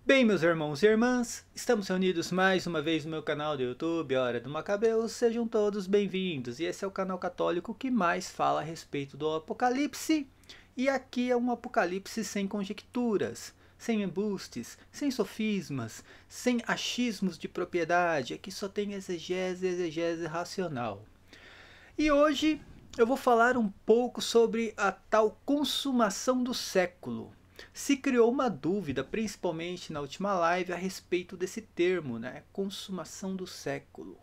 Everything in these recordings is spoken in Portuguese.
Bem, meus irmãos e irmãs, estamos reunidos mais uma vez no meu canal do YouTube, Hora do Macabeus. Sejam todos bem-vindos. E esse é o canal católico que mais fala a respeito do Apocalipse. E aqui é um Apocalipse sem conjecturas, sem embustes, sem sofismas, sem achismos de propriedade. Aqui só tem exegese racional. E hoje eu vou falar um pouco sobre a tal consumação do século. Se criou uma dúvida, principalmente na última live, a respeito desse termo, né? Consumação do século.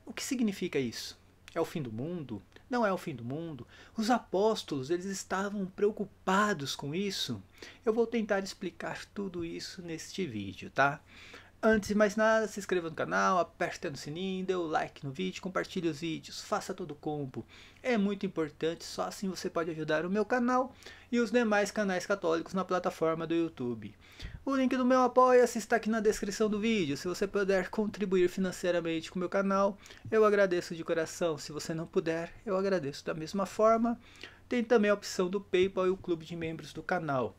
O que significa isso? É o fim do mundo? Não é o fim do mundo? Os apóstolos, eles estavam preocupados com isso? Eu vou tentar explicar tudo isso neste vídeo, tá? Antes de mais nada, se inscreva no canal, aperte no sininho, dê o like no vídeo, compartilhe os vídeos, faça todo o combo. É muito importante, só assim você pode ajudar o meu canal e os demais canais católicos na plataforma do YouTube. O link do meu apoia-se está aqui na descrição do vídeo. Se você puder contribuir financeiramente com o meu canal, eu agradeço de coração. Se você não puder, eu agradeço da mesma forma. Tem também a opção do PayPal e o clube de membros do canal.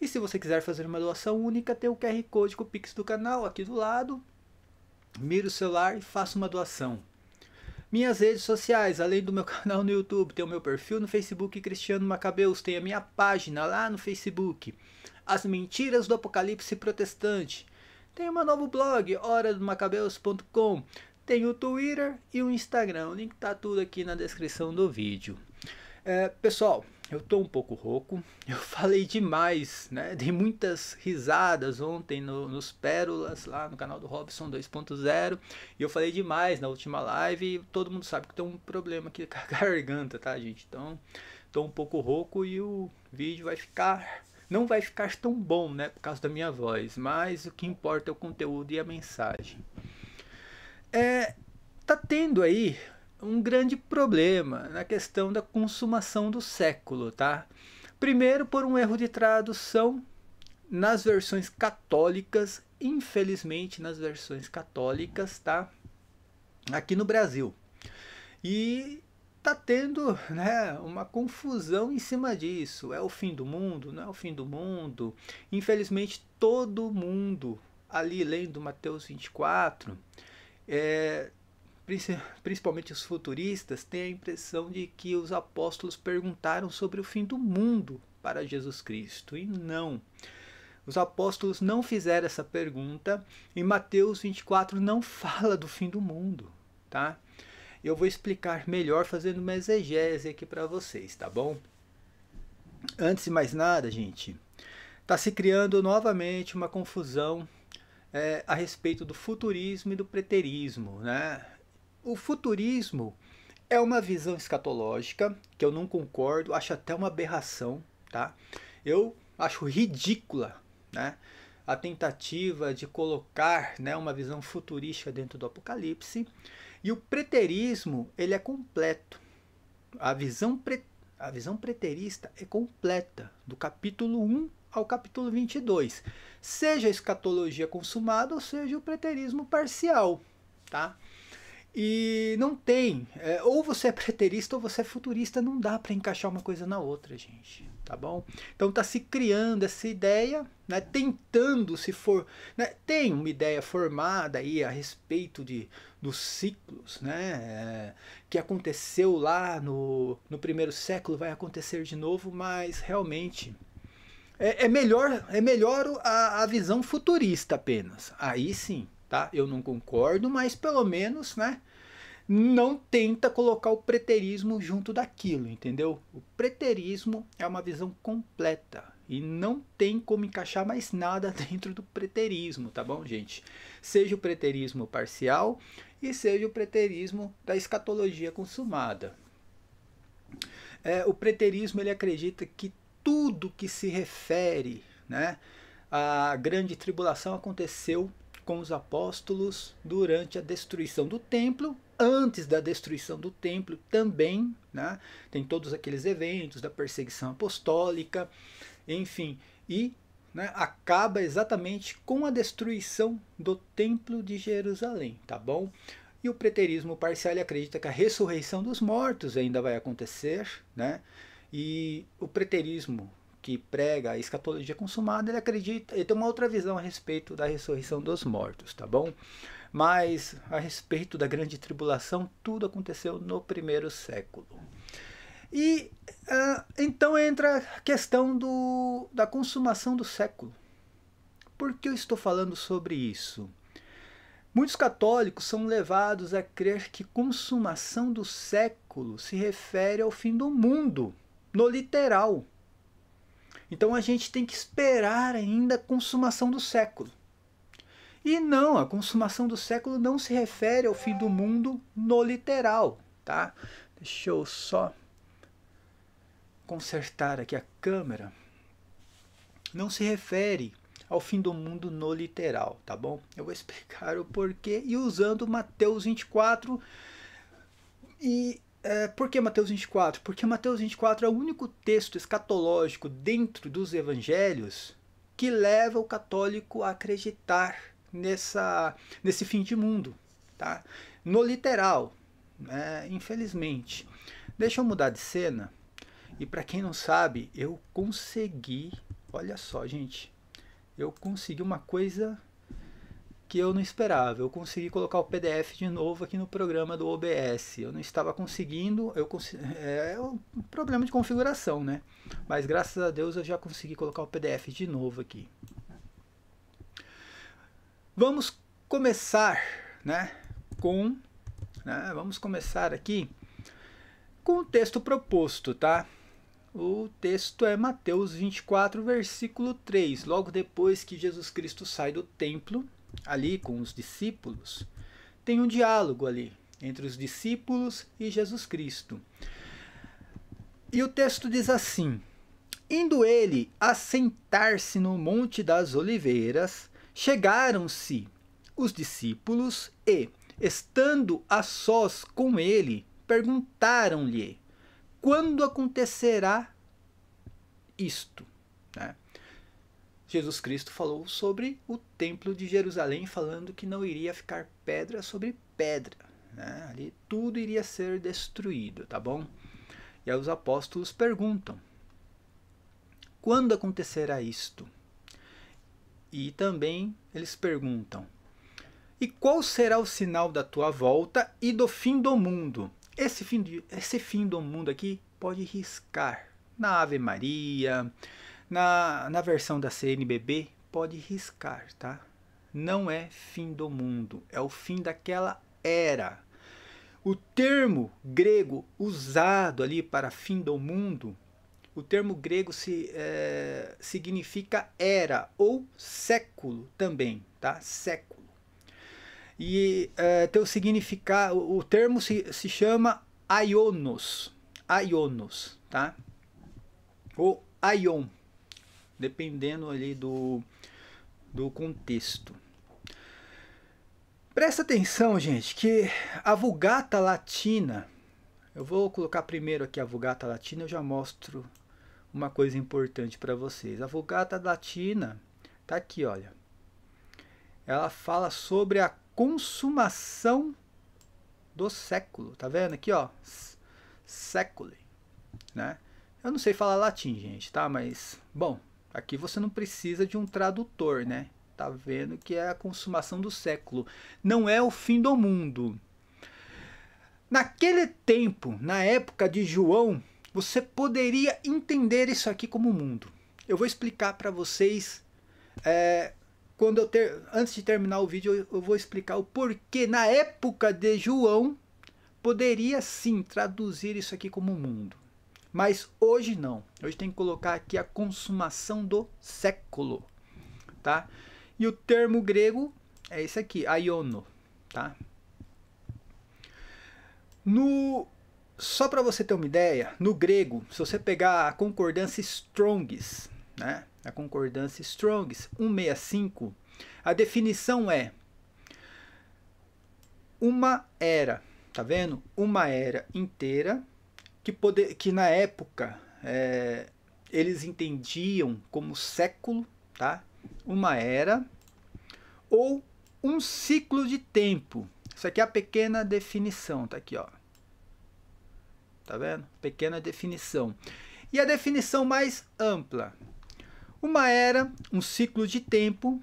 E se você quiser fazer uma doação única, tem o QR Code com o Pix do canal aqui do lado. Mire o celular e faça uma doação. Minhas redes sociais, além do meu canal no YouTube, tem o meu perfil no Facebook Cristiano Macabeus, tem a minha página lá no Facebook, As Mentiras do Apocalipse Protestante. Tem o meu novo blog, horadomacabeus.com. Tem o Twitter e o Instagram, o link tá tudo aqui na descrição do vídeo. Pessoal, eu tô um pouco rouco, eu falei demais, né? Dei muitas risadas ontem nos Pérolas, lá no canal do Robson 2.0, e eu falei demais na última live, e todo mundo sabe que tem um problema aqui com a garganta, tá, gente? Então, tô um pouco rouco e o vídeo não vai ficar tão bom, né, por causa da minha voz, mas o que importa é o conteúdo e a mensagem. Tá tendo aí um grande problema na questão da consumação do século, tá? Primeiro por um erro de tradução nas versões católicas, infelizmente nas versões católicas, tá? Aqui no Brasil. E tá tendo, né, uma confusão em cima disso. É o fim do mundo? Não é o fim do mundo? Infelizmente todo mundo ali lendo Mateus 24, principalmente os futuristas, têm a impressão de que os apóstolos perguntaram sobre o fim do mundo para Jesus Cristo. E não. Os apóstolos não fizeram essa pergunta e Mateus 24 não fala do fim do mundo, tá? Eu vou explicar melhor fazendo uma exegese aqui para vocês, tá bom? Antes de mais nada, gente, está se criando novamente uma confusão a respeito do futurismo e do preterismo, né? O futurismo é uma visão escatológica que eu não concordo, acho até uma aberração, tá? Eu acho ridícula, né, a tentativa de colocar, né, uma visão futurística dentro do Apocalipse. E o preterismo, ele é completo. A visão preterista é completa, do capítulo 1 ao capítulo 22. Seja a escatologia consumada ou seja o preterismo parcial, tá? E não tem, ou você é preterista ou você é futurista, não dá para encaixar uma coisa na outra, gente, tá bom? Então tá se criando essa ideia, né, tentando se for, né, tem uma ideia formada aí a respeito dos ciclos, né, que aconteceu lá no primeiro século, vai acontecer de novo, mas realmente é melhor a visão futurista apenas, aí sim. Tá? Eu não concordo, mas pelo menos, né, não tenta colocar o preterismo junto daquilo, entendeu? O preterismo é uma visão completa e não tem como encaixar mais nada dentro do preterismo, tá bom, gente? Seja o preterismo parcial e seja o preterismo da escatologia consumada. O preterismo, ele acredita que tudo que se refere, né, à grande tribulação aconteceu com os apóstolos durante a destruição do templo, antes da destruição do templo também, né? Tem todos aqueles eventos da perseguição apostólica, enfim, e, né, acaba exatamente com a destruição do templo de Jerusalém, tá bom? E o preterismo parcial acredita que a ressurreição dos mortos ainda vai acontecer, né? E o preterismo que prega a escatologia consumada, ele tem uma outra visão a respeito da ressurreição dos mortos, tá bom? Mas a respeito da grande tribulação, tudo aconteceu no primeiro século. E então entra a questão da consumação do século. Por que eu estou falando sobre isso? Muitos católicos são levados a crer que consumação do século se refere ao fim do mundo, no literal. Então a gente tem que esperar ainda a consumação do século. E não, a consumação do século não se refere ao fim do mundo no literal, tá? Deixa eu só consertar aqui a câmera. Não se refere ao fim do mundo no literal, tá bom? Eu vou explicar o porquê e usando Mateus 24. Por que Mateus 24? Porque Mateus 24 é o único texto escatológico dentro dos evangelhos que leva o católico a acreditar nesse fim de mundo, tá? No literal, infelizmente. Deixa eu mudar de cena. E para quem não sabe, eu consegui, olha só, gente, eu consegui uma coisa que eu não esperava. Eu consegui colocar o PDF de novo aqui no programa do OBS. Eu não estava conseguindo, é um problema de configuração, né? Mas graças a Deus eu já consegui colocar o PDF de novo aqui. Vamos começar, vamos começar aqui com o texto proposto, tá? O texto é Mateus 24, versículo 3. Logo depois que Jesus Cristo sai do templo, ali com os discípulos, tem um diálogo ali entre os discípulos e Jesus Cristo. E o texto diz assim: indo ele assentar-se no Monte das Oliveiras, chegaram-se os discípulos e, estando a sós com ele, perguntaram-lhe: quando acontecerá isto? Jesus Cristo falou sobre o templo de Jerusalém, falando que não iria ficar pedra sobre pedra. Ali tudo iria ser destruído, tá bom? E aí os apóstolos perguntam: quando acontecerá isto? E também eles perguntam: e qual será o sinal da tua volta e do fim do mundo? Esse fim do mundo aqui pode riscar. Na Ave Maria, na versão da CNBB, pode riscar, tá? Não é fim do mundo, é o fim daquela era. O termo grego usado ali para fim do mundo, o termo grego significa era ou século também, tá? Século. E teu significado, o termo se chama aionos, tá? Ou aion, dependendo ali do contexto. Presta atenção, gente, que a Vulgata Latina, eu vou colocar primeiro aqui a Vulgata Latina, eu já mostro uma coisa importante para vocês. A Vulgata Latina tá aqui, olha. Ela fala sobre a consumação do século, tá vendo aqui, ó? Século, né? Eu não sei falar latim, gente, tá? Mas, bom, aqui você não precisa de um tradutor, né? Tá vendo que é a consumação do século. Não é o fim do mundo. Naquele tempo, na época de João, você poderia entender isso aqui como mundo. Eu vou explicar para vocês, antes de terminar o vídeo, eu vou explicar o porquê, na época de João, poderia sim traduzir isso aqui como mundo. Mas hoje não. Hoje tem que colocar aqui a consumação do século, tá? E o termo grego é esse aqui, aiono, tá? Só para você ter uma ideia, no grego, se você pegar a concordância Strong's, né? A concordância Strong's 165, a definição é uma era, tá vendo? Uma era inteira que na época eles entendiam como século, tá? Uma era ou um ciclo de tempo. Isso aqui é a pequena definição, tá aqui, ó. Tá vendo? Pequena definição. E a definição mais ampla: uma era, um ciclo de tempo,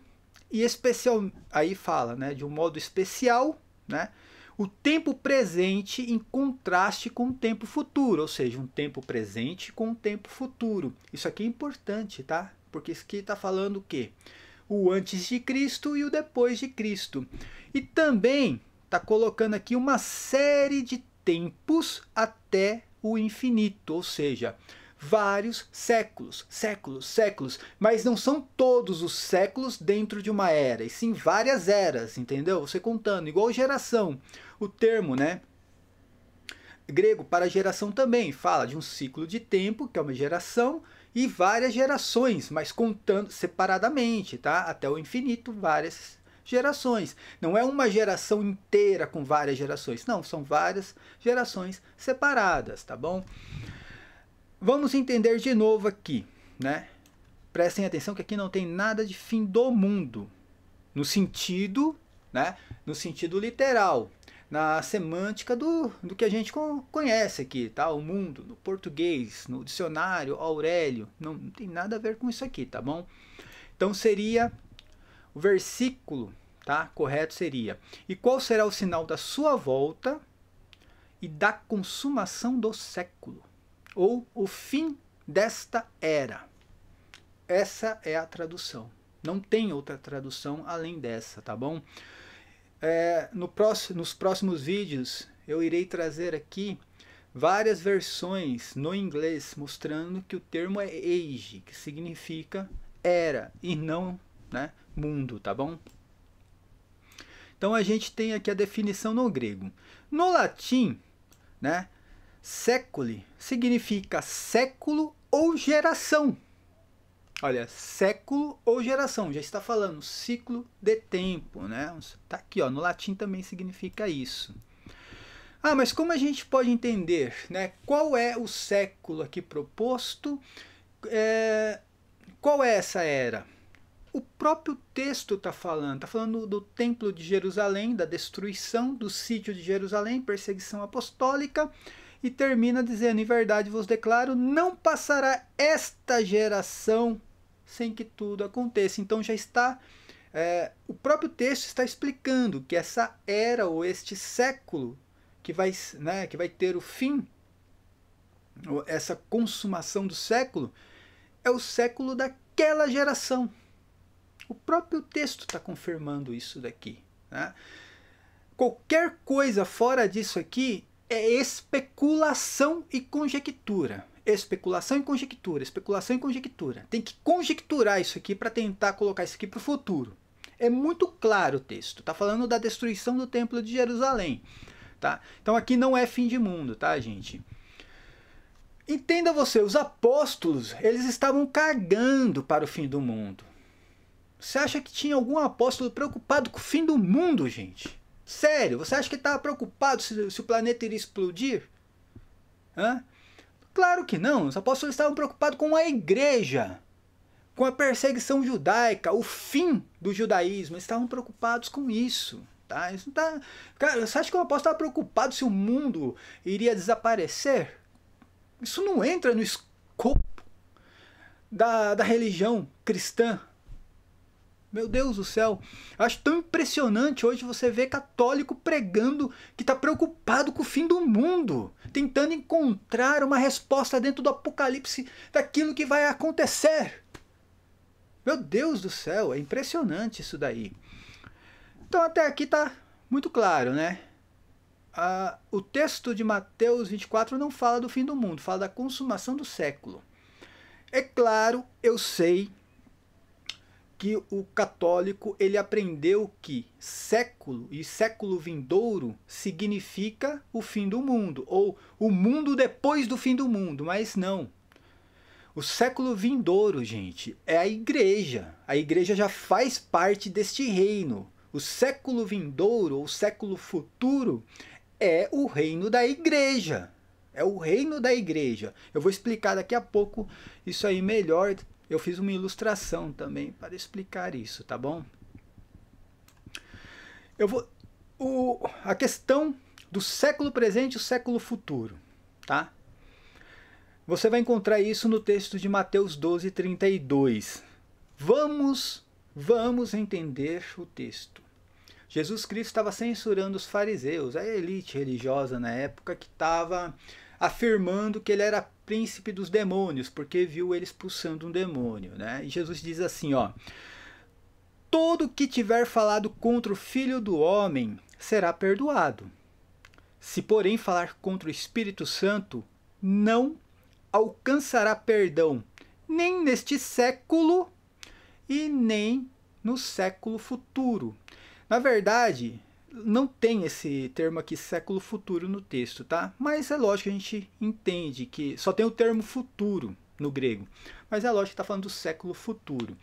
e especial, aí fala, né, de um modo especial, né, o tempo presente em contraste com o tempo futuro, ou seja, um tempo presente com o tempo futuro. Isso aqui é importante, tá? Porque isso aqui está falando o quê? O antes de Cristo e o depois de Cristo. E também está colocando aqui uma série de tempos até o infinito, ou seja, vários séculos, mas não são todos os séculos dentro de uma era, e sim várias eras, entendeu? Você contando, igual geração, o termo, né, grego para geração também fala de um ciclo de tempo, que é uma geração, e várias gerações, mas contando separadamente, tá? Até o infinito, várias gerações. Não é uma geração inteira com várias gerações, não, são várias gerações separadas, tá bom? Vamos entender de novo aqui, né? Prestem atenção que aqui não tem nada de fim do mundo, no sentido, né? No sentido literal, na semântica do que a gente conhece aqui, tá? O mundo, no português, no dicionário Aurélio, não tem nada a ver com isso aqui, tá bom? Então seria o versículo, tá? Correto seria: e qual será o sinal da sua volta e da consumação do século? Ou o fim desta era. Essa é a tradução. Não tem outra tradução além dessa, tá bom? Nos próximos vídeos eu irei trazer aqui várias versões no inglês mostrando que o termo é age, que significa era e não, né, mundo, tá bom? Então a gente tem aqui a definição no grego. No latim, né, séculi significa século ou geração. Olha, século ou geração, já está falando ciclo de tempo, né? Tá aqui, ó, no latim também significa isso. Ah, mas como a gente pode entender, né? Qual é o século aqui proposto? Qual é essa era? O próprio texto está falando do Templo de Jerusalém, da destruição do sítio de Jerusalém, perseguição apostólica, e termina dizendo: em verdade vos declaro, não passará esta geração sem que tudo aconteça. Então já está, o próprio texto está explicando que essa era ou este século que vai ter o fim, essa consumação do século, é o século daquela geração. O próprio texto está confirmando isso daqui, né? Qualquer coisa fora disso aqui é especulação e conjectura. Especulação e conjectura, especulação e conjectura. Tem que conjecturar isso aqui para tentar colocar isso aqui para o futuro. É muito claro o texto. Está falando da destruição do Templo de Jerusalém, tá? Então aqui não é fim de mundo, tá, gente? Entenda você, os apóstolos, eles estavam cagando para o fim do mundo. Você acha que tinha algum apóstolo preocupado com o fim do mundo, gente? Sério, você acha que ele estava preocupado se o planeta iria explodir? Hã? Claro que não, os apóstolos estavam preocupados com a igreja, com a perseguição judaica, o fim do judaísmo, eles estavam preocupados com isso. Tá? Isso não tá... Cara, você acha que o apóstolo estava preocupado se o mundo iria desaparecer? Isso não entra no escopo da religião cristã. Meu Deus do céu, eu acho tão impressionante hoje você ver católico pregando que está preocupado com o fim do mundo, tentando encontrar uma resposta dentro do Apocalipse daquilo que vai acontecer. Meu Deus do céu, é impressionante isso daí. Então até aqui está muito claro, né? O texto de Mateus 24 não fala do fim do mundo, fala da consumação do século. É claro, eu sei que o católico ele aprendeu que século e século vindouro significa o fim do mundo, ou o mundo depois do fim do mundo, mas não. O século vindouro, gente, é a igreja. A igreja já faz parte deste reino. O século vindouro, ou século futuro, é o reino da igreja. É o reino da igreja. Eu vou explicar daqui a pouco isso aí melhor. Eu fiz uma ilustração também para explicar isso, tá bom? A questão do século presente e o século futuro, tá? Você vai encontrar isso no texto de Mateus 12:32. Vamos entender o texto. Jesus Cristo estava censurando os fariseus, a elite religiosa na época, que estava afirmando que ele era príncipe dos demônios, porque viu ele expulsando um demônio, né? E Jesus diz assim, ó: todo que tiver falado contra o Filho do Homem será perdoado. Se, porém, falar contra o Espírito Santo, não alcançará perdão, nem neste século e nem no século futuro. Na verdade, não tem esse termo aqui, século futuro, no texto, tá? Mas é lógico que a gente entende que só tem o termo futuro no grego. Mas é lógico que está falando do século futuro.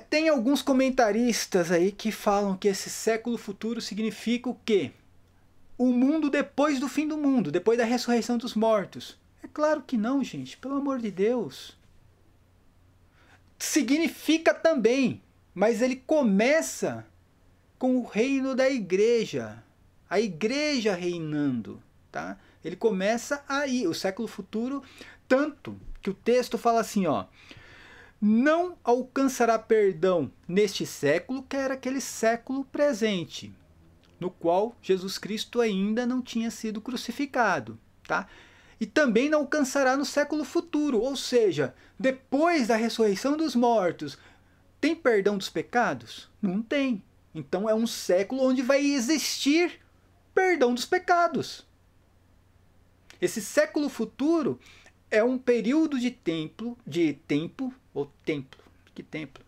Tem alguns comentaristas aí que falam que esse século futuro significa o quê? O mundo depois do fim do mundo, depois da ressurreição dos mortos. É claro que não, gente, pelo amor de Deus. Significa também, mas ele começa com o reino da igreja, a igreja reinando, tá? Ele começa aí, o século futuro, tanto que o texto fala assim, ó: não alcançará perdão neste século, que era aquele século presente, no qual Jesus Cristo ainda não tinha sido crucificado, tá? E também não alcançará no século futuro, ou seja, depois da ressurreição dos mortos, tem perdão dos pecados? Não tem. Então é um século onde vai existir perdão dos pecados. Esse século futuro é um período de tempo, que templo?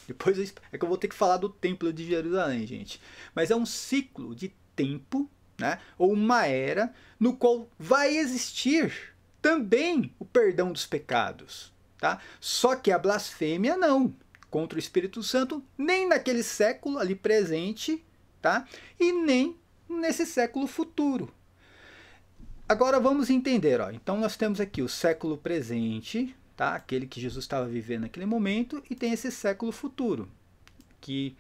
Depois é que eu vou ter que falar do templo de Jerusalém, gente. Mas é um ciclo de tempo, né? Ou uma era no qual vai existir também o perdão dos pecados, tá? Só que a blasfêmia não, contra o Espírito Santo, nem naquele século ali presente, tá? E nem nesse século futuro. Agora vamos entender, ó. Então nós temos aqui o século presente, tá? Aquele que Jesus estava vivendo naquele momento, e tem esse século futuro, que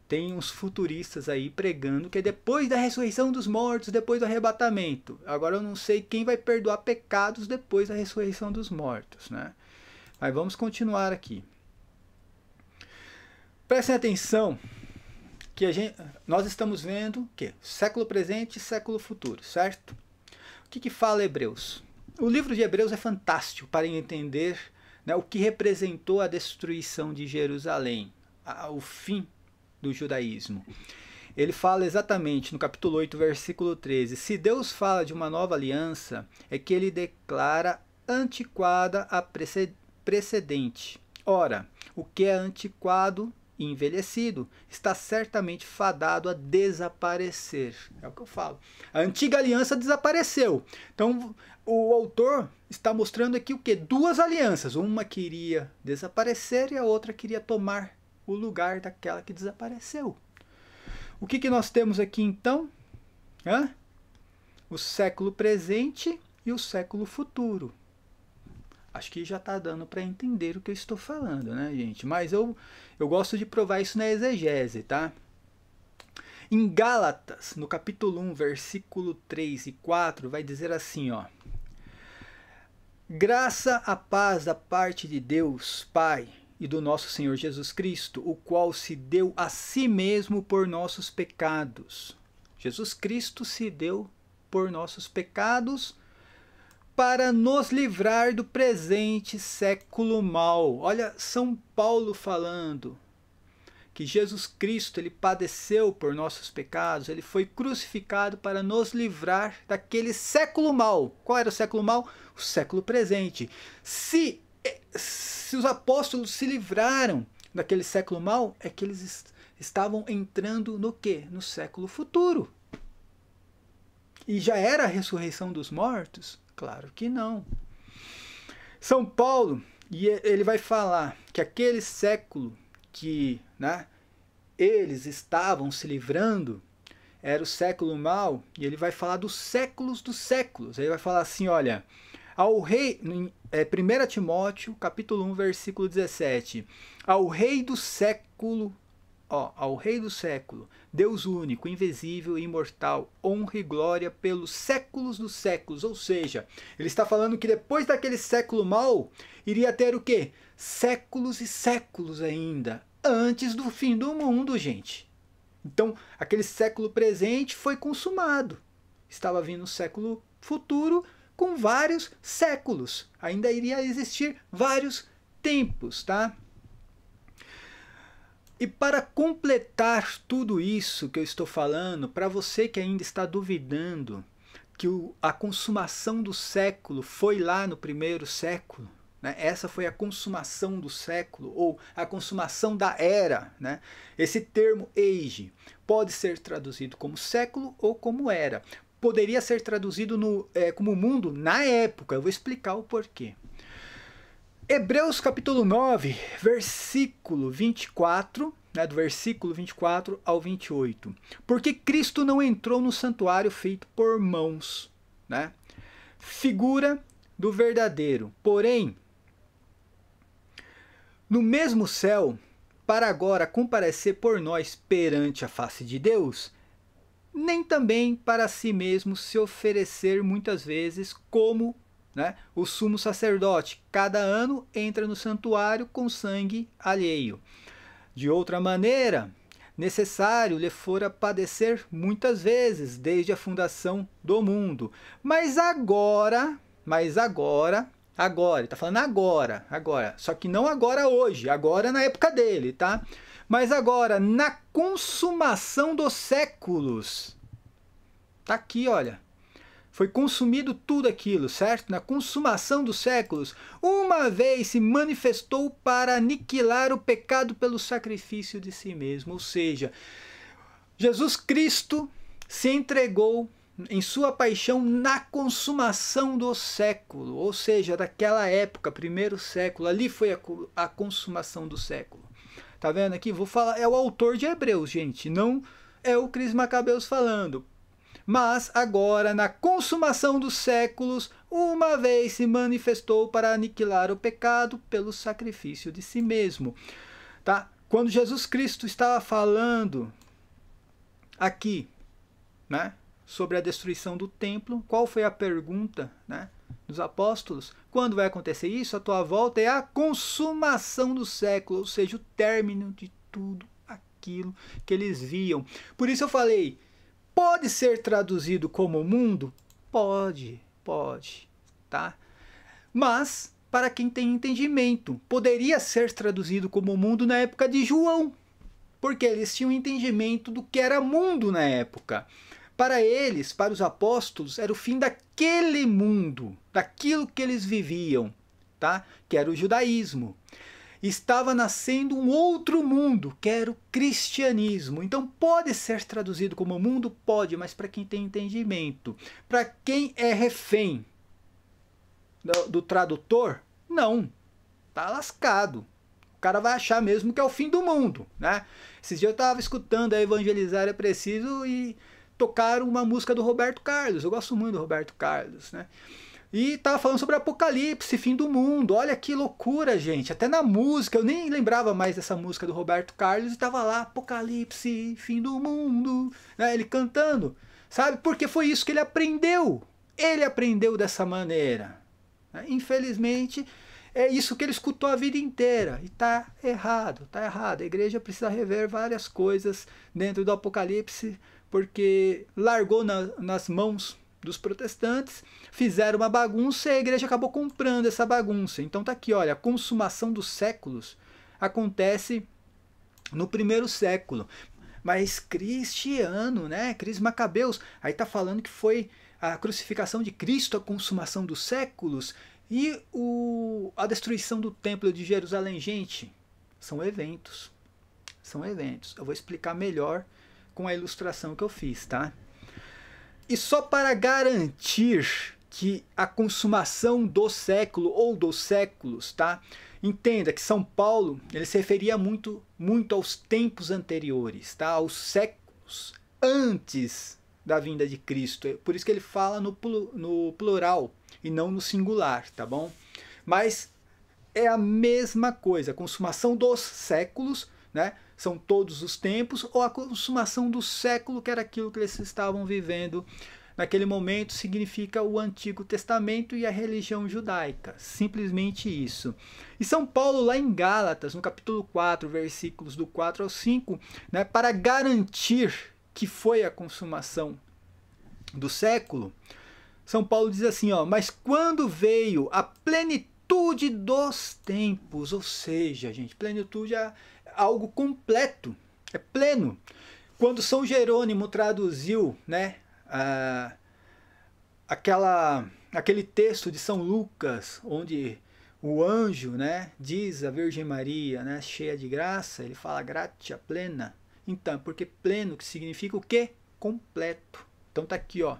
tem uns futuristas aí pregando que é depois da ressurreição dos mortos, depois do arrebatamento. Agora eu não sei quem vai perdoar pecados depois da ressurreição dos mortos, né? Mas vamos continuar aqui. Prestem atenção que nós estamos vendo o quê? Século presente e século futuro, certo? O que fala Hebreus? O livro de Hebreus é fantástico para entender, né, o que representou a destruição de Jerusalém, o fim do judaísmo. Ele fala exatamente no capítulo 8, versículo 13: se Deus fala de uma nova aliança, é que ele declara antiquada a precedente. Ora, o que é antiquado e envelhecido está certamente fadado a desaparecer. É o que eu falo. A antiga aliança desapareceu. Então, o autor está mostrando aqui o quê? Duas alianças. Uma queria desaparecer e a outra queria tomar o lugar daquela que desapareceu. O que nós temos aqui então? O século presente e o século futuro. Acho que já está dando para entender o que eu estou falando, né, gente? Mas eu gosto de provar isso na exegese, tá? Em Gálatas, no capítulo 1, versículo 3 e 4, vai dizer assim, ó: graça a paz da parte de Deus, Pai, e do nosso Senhor Jesus Cristo, o qual se deu a si mesmo por nossos pecados. Jesus Cristo se deu por nossos pecados para nos livrar do presente século mau. Olha, São Paulo falando que Jesus Cristo, ele padeceu por nossos pecados, ele foi crucificado para nos livrar daquele século mau. Qual era o século mau? O século presente. Se os apóstolos se livraram daquele século mau, é que eles estavam entrando no quê? No século futuro. E já era a ressurreição dos mortos? Claro que não. São Paulo, e ele vai falar que aquele século que, né, eles estavam se livrando era o século mau, e ele vai falar dos séculos dos séculos. Ele vai falar assim, olha, ao rei, 1 Timóteo, capítulo 1, versículo 17, ao rei do século ó, ao Rei do século, Deus único, invisível e imortal, honra e glória pelos séculos dos séculos. Ou seja, ele está falando que depois daquele século mau, iria ter o quê? Séculos e séculos ainda, antes do fim do mundo, gente. Então, aquele século presente foi consumado. Estava vindo o século futuro com vários séculos. Ainda iria existir vários tempos, tá? E para completar tudo isso que eu estou falando, para você que ainda está duvidando que a consumação do século foi lá no primeiro século, né? Essa foi a consumação do século, ou a consumação da era, né? Esse termo age pode ser traduzido como século ou como era. Poderia ser traduzido como mundo na época. Eu vou explicar o porquê. Hebreus capítulo 9, versículo 24, né, do versículo 24 ao 28. Porque Cristo não entrou no santuário feito por mãos, né? Figura do verdadeiro. Porém, no mesmo céu, para agora comparecer por nós perante a face de Deus, nem também para si mesmo se oferecer muitas vezes como, né, o sumo sacerdote, cada ano entra no santuário com sangue alheio. De outra maneira, necessário lhe fora padecer muitas vezes, desde a fundação do mundo. Mas agora, ele está falando agora, só que não agora hoje, agora na época dele, tá? Mas agora, na consumação dos séculos, tá aqui, olha. Foi consumido tudo aquilo, certo? Na consumação dos séculos, uma vez se manifestou para aniquilar o pecado pelo sacrifício de si mesmo. Ou seja, Jesus Cristo se entregou em sua paixão na consumação do século. Ou seja, daquela época, primeiro século, ali foi a consumação do século. Tá vendo aqui? Vou falar, é o autor de Hebreus, gente, não é o Cris Macabeus falando. Mas agora, na consumação dos séculos, uma vez se manifestou para aniquilar o pecado pelo sacrifício de si mesmo. Tá? Quando Jesus Cristo estava falando aqui, né, sobre a destruição do templo, qual foi a pergunta, né, dos apóstolos? Quando vai acontecer isso? A tua volta é a consumação do século, ou seja, o término de tudo aquilo que eles viam. Por isso eu falei, pode ser traduzido como mundo? Pode, tá? Mas, para quem tem entendimento, poderia ser traduzido como mundo na época de João, porque eles tinham entendimento do que era mundo na época. Para eles, para os apóstolos, era o fim daquele mundo, daquilo que eles viviam, tá? Que era o judaísmo. Estava nascendo um outro mundo, que era o cristianismo. Então pode ser traduzido como mundo? Pode, mas para quem tem entendimento. Para quem é refém do tradutor, não. Tá lascado. O cara vai achar mesmo que é o fim do mundo, né? Esses dias eu estava escutando a Evangelizar é Preciso e tocaram uma música do Roberto Carlos. Eu gosto muito do Roberto Carlos, né? E tava falando sobre Apocalipse, fim do mundo. Olha que loucura, gente. Até na música, eu nem lembrava mais dessa música do Roberto Carlos. E tava lá, Apocalipse, fim do mundo, né? Ele cantando, sabe? Porque foi isso que ele aprendeu. Ele aprendeu dessa maneira, né? Infelizmente, é isso que ele escutou a vida inteira. E tá errado, tá errado. A igreja precisa rever várias coisas dentro do Apocalipse, porque largou nas mãos dos protestantes, fizeram uma bagunça e a igreja acabou comprando essa bagunça. Então tá aqui, olha, a consumação dos séculos acontece no primeiro século. Mas cristiano, né? Cris Macabeus, aí tá falando que foi a crucificação de Cristo, a consumação dos séculos e a destruição do templo de Jerusalém. Gente, são eventos. São eventos. Eu vou explicar melhor com a ilustração que eu fiz, tá? E só para garantir que a consumação do século ou dos séculos, tá? Entenda que São Paulo, ele se referia muito aos tempos anteriores, tá? Aos séculos antes da vinda de Cristo. Por isso que ele fala no plural e não no singular, tá bom? Mas é a mesma coisa, a consumação dos séculos né? São todos os tempos, ou a consumação do século, que era aquilo que eles estavam vivendo naquele momento, significa o Antigo Testamento e a religião judaica. Simplesmente isso. E São Paulo, lá em Gálatas, no capítulo 4, versículos do 4 ao 5, né, para garantir que foi a consumação do século, São Paulo diz assim, ó, mas quando veio a plenitude dos tempos, ou seja, gente, plenitude é algo completo, é pleno. Quando São Jerônimo traduziu, né, aquele texto de São Lucas, onde o anjo, né, diz a Virgem Maria, né, cheia de graça, ele fala gratia plena. Então, porque pleno que significa o quê? Completo. Então tá aqui, ó,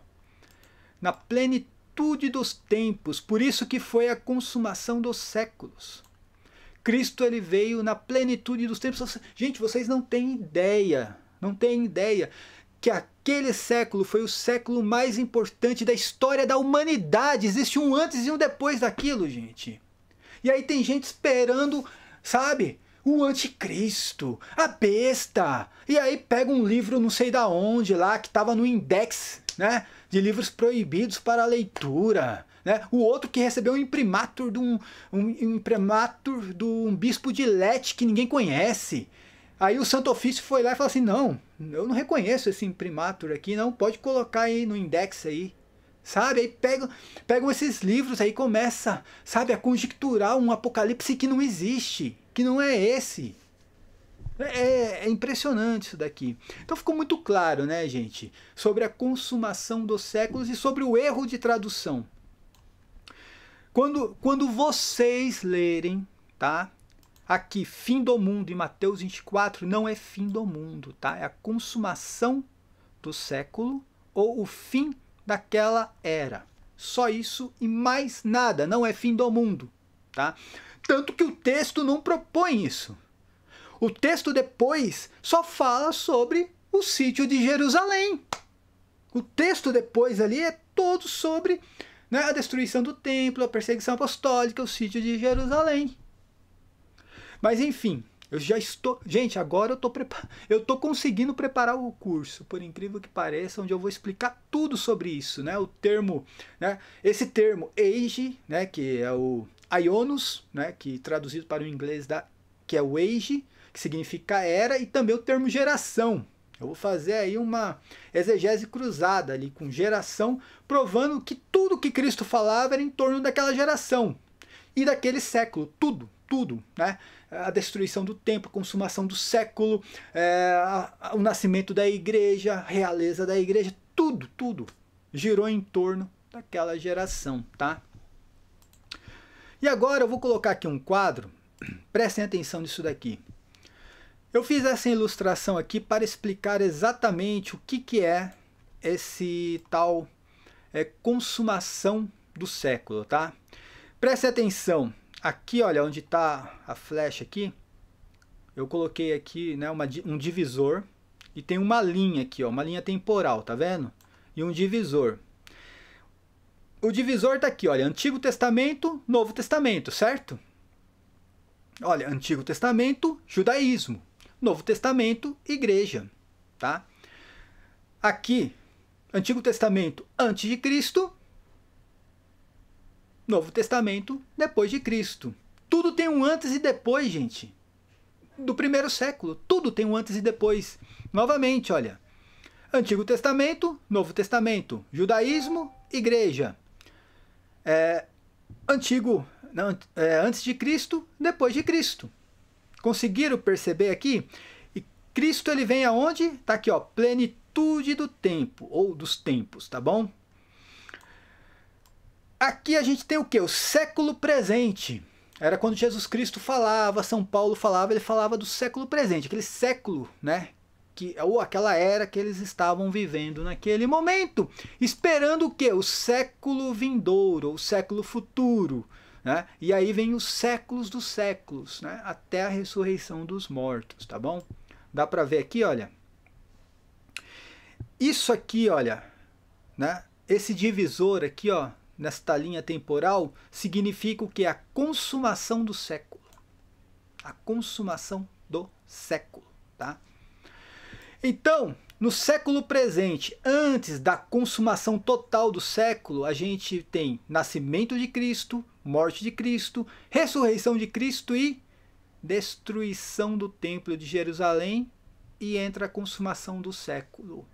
na plenitude dos tempos, por isso que foi a consumação dos séculos. Cristo, ele veio na plenitude dos tempos. Gente, vocês não têm ideia, que aquele século foi o século mais importante da história da humanidade. Existe um antes e um depois daquilo, gente. E aí tem gente esperando, sabe, o anticristo, a besta. E aí pega um livro não sei da onde lá, que estava no index, né, de livros proibidos para leitura. Né? O outro que recebeu um imprimatur de um bispo de Lete que ninguém conhece. Aí o Santo Ofício foi lá e falou assim, não, eu não reconheço esse imprimatur aqui, não, pode colocar aí no index aí. Sabe, aí pegam esses livros aí e começa, sabe, a conjecturar um apocalipse que não existe, que não é esse. É impressionante isso daqui. Então ficou muito claro, né, gente, sobre a consumação dos séculos e sobre o erro de tradução. Quando vocês lerem, tá? Aqui, fim do mundo, em Mateus 24, não é fim do mundo, tá? É a consumação do século ou o fim daquela era. Só isso e mais nada, não é fim do mundo, tá? Tanto que o texto não propõe isso. O texto depois só fala sobre o sítio de Jerusalém. O texto depois ali é todo sobre, né, a destruição do templo, a perseguição apostólica, o sítio de Jerusalém. Mas enfim, eu já estou... Gente, agora eu tô conseguindo preparar o curso, por incrível que pareça, onde eu vou explicar tudo sobre isso, né? O termo, né? Esse termo age, né, que é o Ionos, né, que traduzido para o inglês que é o age, que significa era, e também o termo geração. Eu vou fazer aí uma exegese cruzada ali com geração, provando que tudo que Cristo falava era em torno daquela geração e daquele século, tudo, né? A destruição do templo, a consumação do século, o nascimento da igreja, a realeza da igreja, tudo girou em torno daquela geração, tá? E agora eu vou colocar aqui um quadro, prestem atenção nisso daqui. Eu fiz essa ilustração aqui para explicar exatamente o que é esse tal consumação do século, tá? Preste atenção, aqui olha onde está a flecha aqui, eu coloquei aqui, né, um divisor e tem uma linha aqui, ó, uma linha temporal, tá vendo? E um divisor. O divisor está aqui, olha, Antigo Testamento, Novo Testamento, certo? Olha, Antigo Testamento, judaísmo. Novo Testamento, igreja, tá? Aqui, Antigo Testamento antes de Cristo, Novo Testamento depois de Cristo. Tudo tem um antes e depois, gente. Do primeiro século, tudo tem um antes e depois. Novamente, olha, Antigo Testamento, Novo Testamento, judaísmo, igreja. Antes de Cristo, depois de Cristo. Conseguiram perceber aqui? E Cristo, ele vem aonde? Tá aqui, ó, plenitude do tempo, ou dos tempos, tá bom? Aqui a gente tem o que? O século presente. Era quando Jesus Cristo falava, São Paulo falava, ele falava do século presente, aquele século, né? Ou aquela era que eles estavam vivendo naquele momento, esperando o que? O século vindouro, o século futuro. Né? E aí vem os séculos dos séculos, né? Até a ressurreição dos mortos, tá bom? Dá para ver aqui, olha. Isso aqui, olha, né? Esse divisor aqui, ó, nesta linha temporal, significa o que? A consumação do século. A consumação do século, tá? Então, no século presente, antes da consumação total do século, a gente tem nascimento de Cristo, morte de Cristo, ressurreição de Cristo e destruição do templo de Jerusalém, e entra a consumação do século.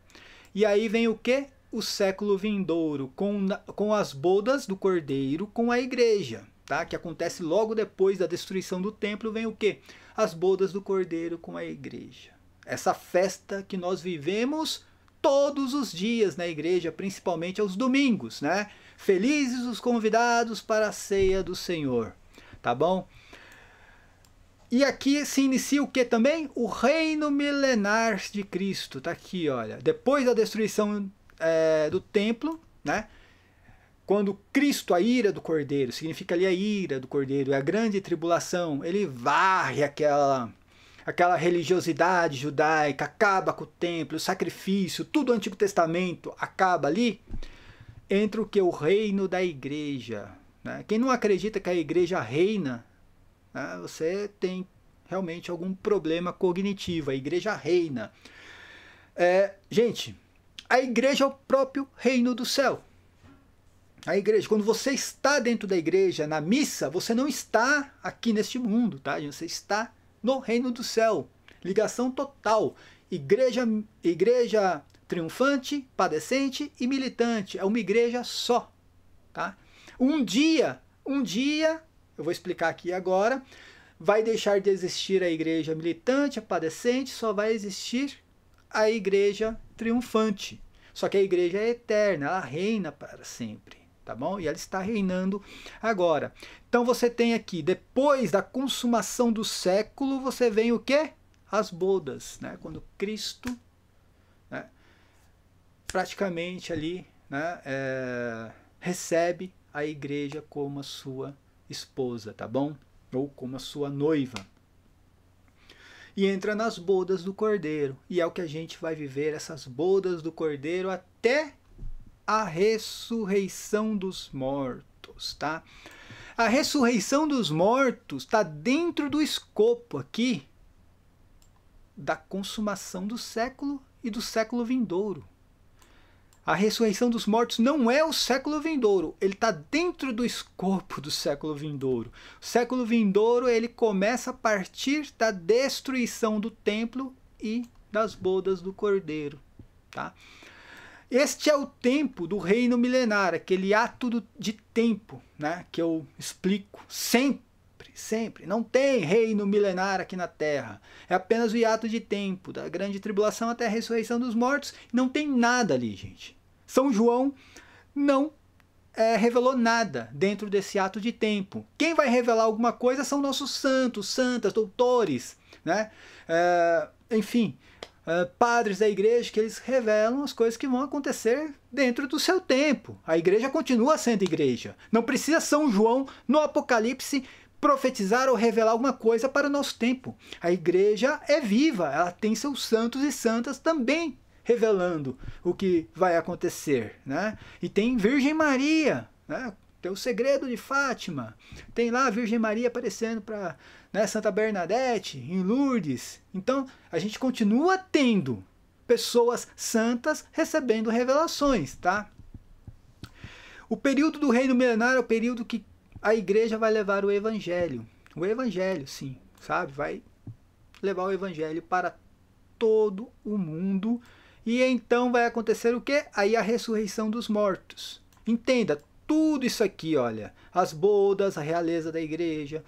E aí vem o quê? O século vindouro, com as bodas do Cordeiro com a igreja, tá? Que acontece logo depois da destruição do templo, vem o quê? As bodas do Cordeiro com a igreja. Essa festa que nós vivemos todos os dias na igreja, principalmente aos domingos, né? Felizes os convidados para a ceia do Senhor, tá bom? E aqui se inicia o que também? O reino milenar de Cristo, tá aqui, olha. Depois da destruição do templo, né? Quando Cristo, a ira do Cordeiro, significa ali a ira do Cordeiro, é a grande tribulação, ele varre aquela religiosidade judaica, acaba com o templo, o sacrifício, tudo o Antigo Testamento acaba ali, entra o que? O reino da igreja, né? Quem não acredita que a igreja reina, né, você tem realmente algum problema cognitivo. A igreja reina. Gente, a igreja é o próprio reino do céu. A igreja, quando você está dentro da igreja, na missa, você não está aqui neste mundo, tá? Você está no reino do céu. Ligação total. Igreja triunfante, padecente e militante. É uma igreja só, tá? Um dia, eu vou explicar aqui agora, vai deixar de existir a igreja militante, a padecente, só vai existir a igreja triunfante. Só que a igreja é eterna, ela reina para sempre, tá bom? E ela está reinando agora. Então você tem aqui, depois da consumação do século, você vem o quê? As bodas, né? Quando Cristo, né, praticamente ali, né, recebe a igreja como a sua esposa, tá bom? Ou como a sua noiva. E entra nas bodas do Cordeiro. E é o que a gente vai viver, essas bodas do Cordeiro, até a ressurreição dos mortos, tá? A ressurreição dos mortos está dentro do escopo aqui da consumação do século e do século vindouro. A ressurreição dos mortos não é o século vindouro, ele está dentro do escopo do século vindouro. O século vindouro ele começa a partir da destruição do templo e das bodas do Cordeiro, tá? Este é o tempo do reino milenar, aquele ato de tempo, né, que eu explico sempre. Não tem reino milenar aqui na Terra. É apenas o hiato de tempo, da grande tribulação até a ressurreição dos mortos. Não tem nada ali, gente. São João não revelou nada dentro desse ato de tempo. Quem vai revelar alguma coisa são nossos santos, santas, doutores, né? Enfim, padres da igreja, que eles revelam as coisas que vão acontecer dentro do seu tempo. A igreja continua sendo igreja. Não precisa São João, no Apocalipse, profetizar ou revelar alguma coisa para o nosso tempo. A igreja é viva, ela tem seus santos e santas também revelando o que vai acontecer, né? E tem Virgem Maria, né? Tem o segredo de Fátima, tem lá a Virgem Maria aparecendo para, né, Santa Bernadette, em Lourdes. Então, a gente continua tendo pessoas santas recebendo revelações, tá? O período do reino milenar é o período que a igreja vai levar o evangelho. O evangelho, sim, sabe? Vai levar o evangelho para todo o mundo. E então vai acontecer o quê? Aí a ressurreição dos mortos. Entenda, tudo isso aqui, olha, as bodas, a realeza da igreja,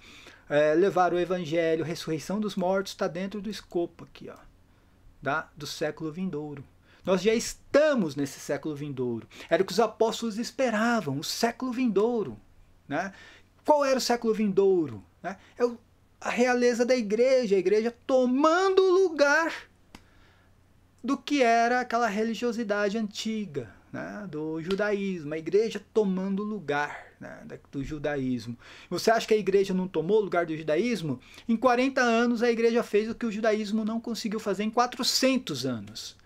levar o evangelho, ressurreição dos mortos, está dentro do escopo aqui, ó, do século vindouro. Nós já estamos nesse século vindouro. Era o que os apóstolos esperavam, o século vindouro, né? Qual era o século vindouro? Né? A realeza da igreja, a igreja tomando lugar do que era aquela religiosidade antiga, né, do judaísmo, a igreja tomando lugar, né, do judaísmo. Você acha que a igreja não tomou lugar do judaísmo? Em 40 anos a igreja fez o que o judaísmo não conseguiu fazer em 400 anos.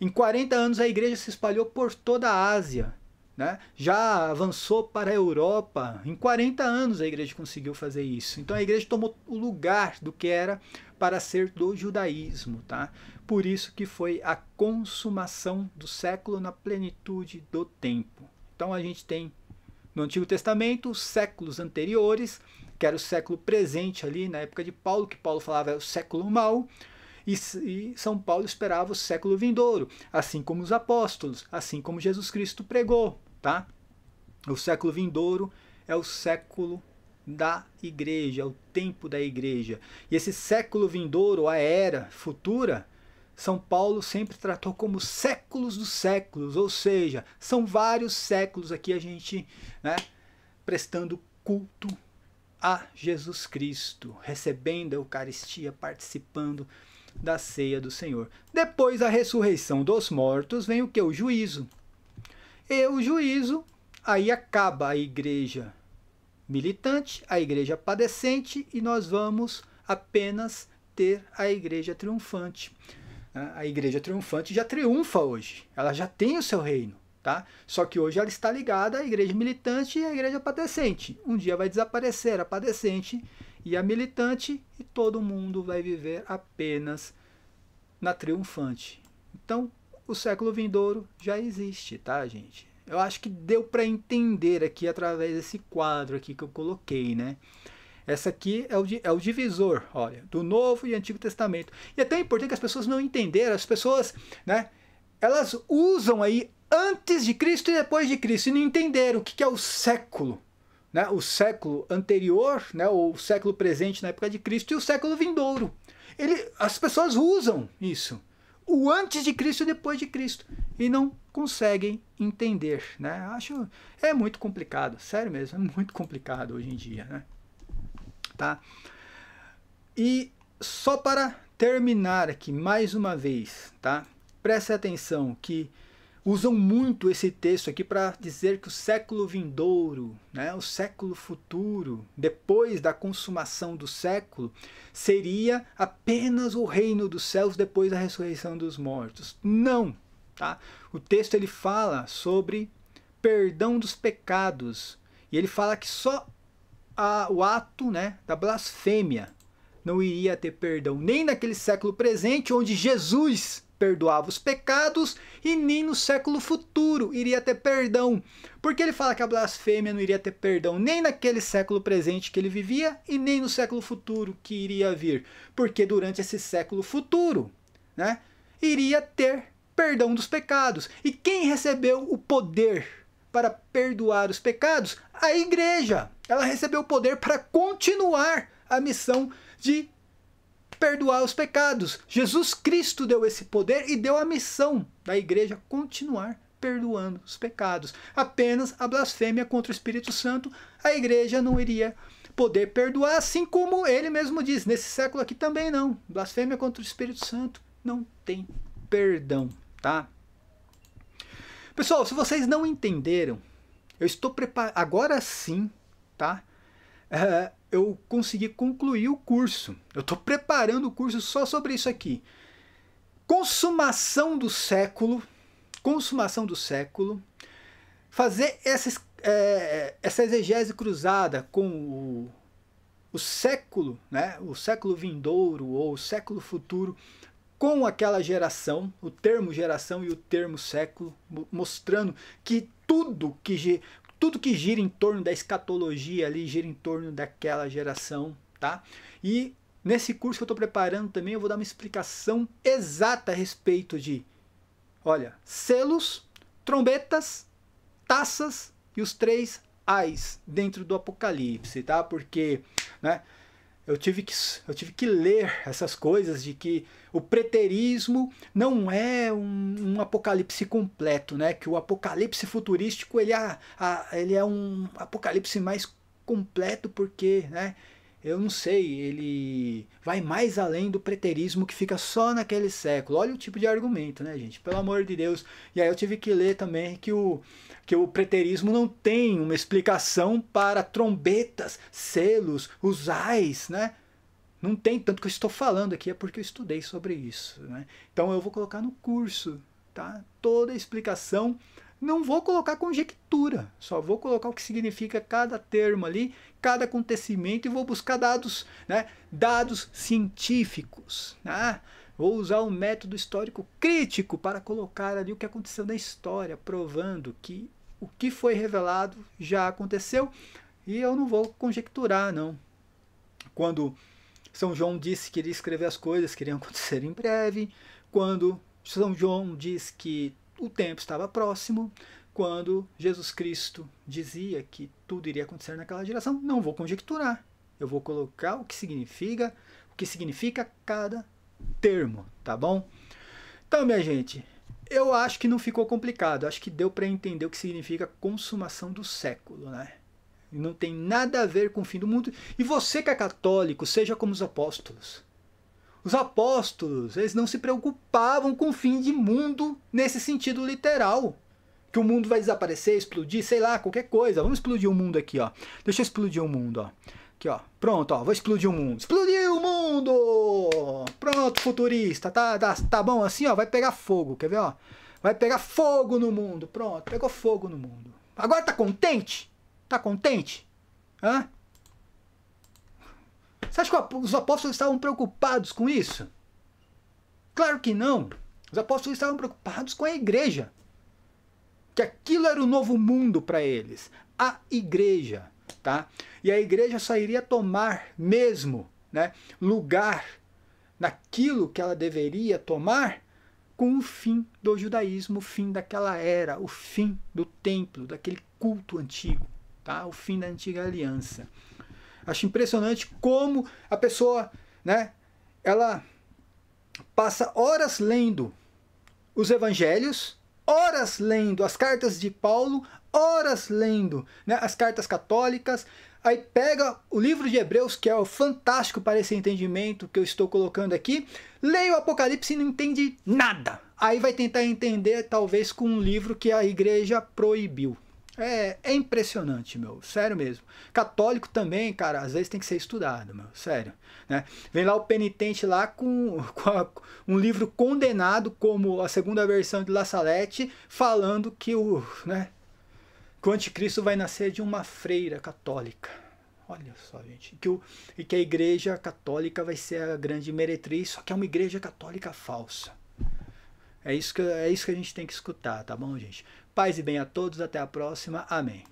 Em 40 anos a igreja se espalhou por toda a Ásia, né? Já avançou para a Europa. Em 40 anos a igreja conseguiu fazer isso. Então a igreja tomou o lugar do que era para ser do judaísmo, tá? Por isso que foi a consumação do século na plenitude do tempo. Então a gente tem no Antigo Testamento os séculos anteriores, que era o século presente ali na época de Paulo, que Paulo falava é o século mau, e São Paulo esperava o século vindouro, assim como os apóstolos, assim como Jesus Cristo pregou, tá? O século vindouro é o século da igreja, é o tempo da igreja. E esse século vindouro, a era futura, São Paulo sempre tratou como séculos dos séculos, ou seja, são vários séculos aqui a gente, né, prestando culto a Jesus Cristo, recebendo a Eucaristia, participando da ceia do Senhor. Depois da ressurreição dos mortos vem o que? O juízo. E o juízo, aí acaba a igreja militante, a igreja padecente, e nós vamos apenas ter a igreja triunfante. A igreja triunfante já triunfa hoje, ela já tem o seu reino, tá? Só que hoje ela está ligada à igreja militante e à igreja padecente. Um dia vai desaparecer a padecente e a militante, e todo mundo vai viver apenas na triunfante. Então, o século vindouro já existe, tá, gente? Eu acho que deu para entender aqui através desse quadro aqui que eu coloquei, né? Essa aqui é o divisor, olha, do Novo e Antigo Testamento. E é tão importante que as pessoas não entenderam, as pessoas, né, elas usam aí antes de Cristo e depois de Cristo, e não entenderam o que é o século, né? O século anterior, né, ou o século presente na época de Cristo, e o século vindouro. As pessoas usam isso, o antes de Cristo e depois de Cristo, e não conseguem entender, né? Acho é muito complicado, sério mesmo, é muito complicado hoje em dia, né? Tá? E só para terminar aqui mais uma vez, tá? Preste atenção que usam muito esse texto aqui para dizer que o século vindouro, né, o século futuro, depois da consumação do século, seria apenas o reino dos céus depois da ressurreição dos mortos. Não, tá? O texto ele fala sobre perdão dos pecados, e ele fala que só o ato, né, da blasfêmia não iria ter perdão nem naquele século presente, onde Jesus perdoava os pecados, e nem no século futuro iria ter perdão. Porque ele fala que a blasfêmia não iria ter perdão nem naquele século presente que ele vivia, e nem no século futuro que iria vir. Porque durante esse século futuro, né, iria ter perdão dos pecados. E quem recebeu o poder para perdoar os pecados? A igreja. Ela recebeu o poder para continuar a missão de perdoar os pecados. Jesus Cristo deu esse poder e deu a missão da igreja continuar perdoando os pecados. Apenas a blasfêmia contra o Espírito Santo a igreja não iria poder perdoar, assim como ele mesmo diz, nesse século aqui também não. Blasfêmia contra o Espírito Santo não tem perdão, tá? Pessoal, se vocês não entenderam, eu estou preparado, agora sim, tá? Eu consegui concluir o curso. Eu estou preparando o curso só sobre isso aqui. Consumação do século. Fazer essa exegese cruzada com o século, né? O século vindouro ou o século futuro, com aquela geração, o termo geração e o termo século, mostrando que tudo que gira em torno da escatologia ali gira em torno daquela geração, tá? E nesse curso que eu estou preparando também eu vou dar uma explicação exata a respeito de, olha, selos, trombetas, taças e os 3 ais dentro do Apocalipse, tá? Porque, né, eu tive que ler essas coisas de que o preterismo não é um apocalipse completo, né? Que o apocalipse futurístico ele é um apocalipse mais completo porque, né? Eu não sei, ele vai mais além do preterismo que fica só naquele século. Olha o tipo de argumento, né, gente? Pelo amor de Deus. E aí eu tive que ler também que o preterismo não tem uma explicação para trombetas, selos, os ais, né? Não tem, tanto que eu estou falando aqui é porque eu estudei sobre isso, né? Então eu vou colocar no curso, tá? Toda a explicação não vou colocar conjectura, só vou colocar o que significa cada termo ali, cada acontecimento, e vou buscar dados, né, dados científicos, né? Vou usar o método histórico crítico para colocar ali o que aconteceu na história, provando que o que foi revelado já aconteceu, e eu não vou conjecturar, não. Quando São João disse que iria escrever as coisas que iriam acontecer em breve, quando São João diz que o tempo estava próximo, quando Jesus Cristo dizia que tudo iria acontecer naquela geração, não vou conjecturar. Eu vou colocar o que significa cada termo, tá bom? Então, minha gente, eu acho que não ficou complicado. Acho que deu para entender o que significa consumação do século, né? Não tem nada a ver com o fim do mundo. E você que é católico, seja como os apóstolos. Os apóstolos, eles não se preocupavam com o fim de mundo nesse sentido literal. Que o mundo vai desaparecer, explodir, sei lá, qualquer coisa. Vamos explodir o mundo aqui, ó. Deixa eu explodir o mundo, ó. Aqui, ó. Pronto, ó. Vou explodir o mundo. Explodiu o mundo! Pronto, futurista. Tá bom assim, ó. Vai pegar fogo, quer ver, ó? Vai pegar fogo no mundo. Pronto, pegou fogo no mundo. Agora tá contente? Tá contente? Hã? Você acha que os apóstolos estavam preocupados com isso? Claro que não. Os apóstolos estavam preocupados com a igreja. Que aquilo era o novo mundo para eles. A igreja. Tá? E a igreja só iria tomar mesmo, né, lugar naquilo que ela deveria tomar com o fim do judaísmo, o fim daquela era, o fim do templo, daquele culto antigo. Tá? O fim da antiga aliança. Acho impressionante como a pessoa, né, ela passa horas lendo os evangelhos, horas lendo as cartas de Paulo, horas lendo, né, as cartas católicas, aí pega o livro de Hebreus, que é fantástico para esse entendimento que eu estou colocando aqui, leia o Apocalipse e não entende nada. Aí vai tentar entender, talvez, com um livro que a igreja proibiu. É impressionante, meu, sério mesmo. Católico também, cara, às vezes tem que ser estudado, meu, sério. Né? Vem lá o penitente lá com um livro condenado, como a segunda versão de La Salette, falando que né, que o anticristo vai nascer de uma freira católica. Olha só, gente. E que a igreja católica vai ser a grande meretriz, só que é uma igreja católica falsa. É isso que a gente tem que escutar, tá bom, gente? Paz e bem a todos, até a próxima. Amém.